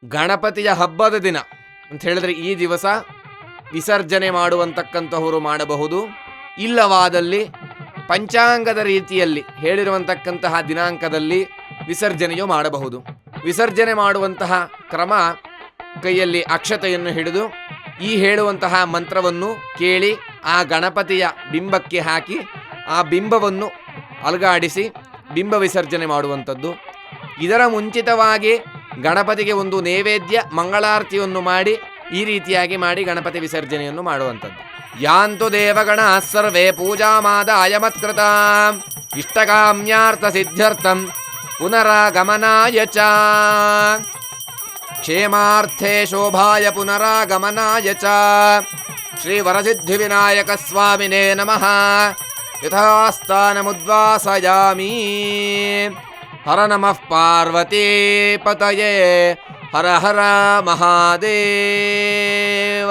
ಗಣಪತಿಯ ಹಬ್ಬದ ದಿನ ಅಂತ ಹೇಳಿದ್ರೆ ಈ ದಿವಸ ವಿಸರ್ಜನೆ ಮಾಡುವಂತಕ್ಕಂತಹವರು ಮಾಡಬಹುದು. ಇಲ್ಲವಾದಲ್ಲಿ ಪಂಚಾಂಗದ ರೀತಿಯಲ್ಲಿ ಹೇಳಿರುವಂತಕ್ಕಂತಹ ದಿನಾಂಕದಲ್ಲಿ ವಿಸರ್ಜನೆಯು ಮಾಡಬಹುದು. ವಿಸರ್ಜನೆ ಮಾಡುವಂತಹ ಕ್ರಮ, ಕೈಯಲ್ಲಿ ಅಕ್ಷತೆಯನ್ನು ಹಿಡಿದು ಈ ಹೇಳುವಂತಹ ಮಂತ್ರವನ್ನು ಕೇಳಿ ಆ ಗಣಪತಿಯ ಬಿಂಬಕ್ಕೆ ಹಾಕಿ ಆ ಬಿಂಬವನ್ನು ಅಲುಗಾಡಿಸಿ ಬಿಂಬ ವಿಸರ್ಜನೆ ಮಾಡುವಂಥದ್ದು. ಇದರ ಮುಂಚಿತವಾಗಿ ಗಣಪತಿಗೆ ಒಂದು ನೈವೇದ್ಯ ಮಂಗಳಾರತಿಯನ್ನು ಮಾಡಿ ಈ ರೀತಿಯಾಗಿ ಮಾಡಿ ಗಣಪತಿ ವಿಸರ್ಜನೆಯನ್ನು ಮಾಡುವಂಥದ್ದು. ಯಾಂತು ದೇವಗಣ ಸರ್ವೇ ಪೂಜಾಮಾದಾಯ ಮತ್ಕೃತ ಇಷ್ಟಕಾಮ್ಯಾರ್ಥ ಸಿದ್ಧ್ಯರ್ಥಂ ಪುನರಾಗಮನಾಯ ಚ ಕ್ಷೇಮಾರ್ಥೇ ಶೋಭಾಯ ಪುನರಾಗಮನಾಯ ಚ ಶ್ರೀ ವರಸಿದ್ಧಿ ವಿನಾಯಕ ಸ್ವಾಮಿನೇ ನಮಃ. ಯಥಾಸ್ಥಾನಮುದ್ವಾಸಯಾಮಿ. ಹರ ನಮಃ ಪಾರ್ವತೀ ಪತಯೇ ಹರ ಹರ ಮಹಾದೇವ.